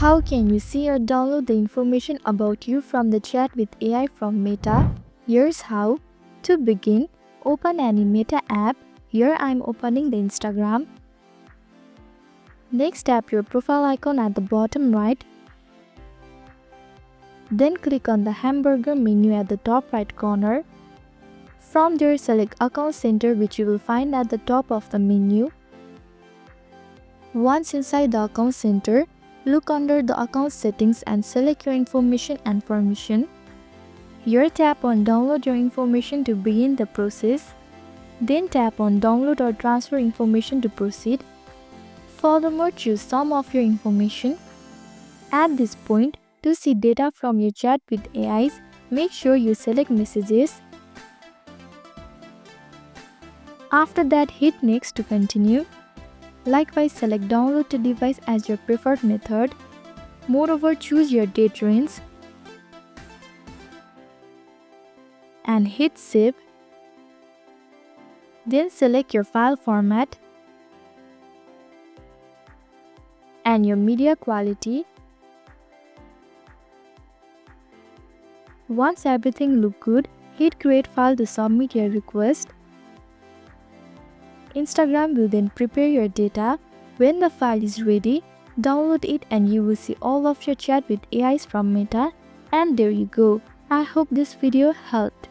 How can you see or download the information about you from the chat with AI from Meta? Here's how. To begin, open any Meta app. Here I'm opening the Instagram. Next, tap your profile icon at the bottom right. Then click on the hamburger menu at the top right corner. From there, select Account Center, which you will find at the top of the menu. Once inside the Account Center, look under the account settings and select your information and permission. Here tap on download your information to begin the process. Then tap on download or transfer information to proceed. Furthermore, choose some of your information. At this point, to see data from your chat with AIs, make sure you select messages. After that, hit next to continue. Likewise, select download to device as your preferred method. Moreover, choose your date range and hit save. Then select your file format and your media quality. Once everything looks good, hit create file to submit your request. Instagram will then prepare your data. When the file is ready, download it and you will see all of your chat with AIs from Meta. And there you go. I hope this video helped.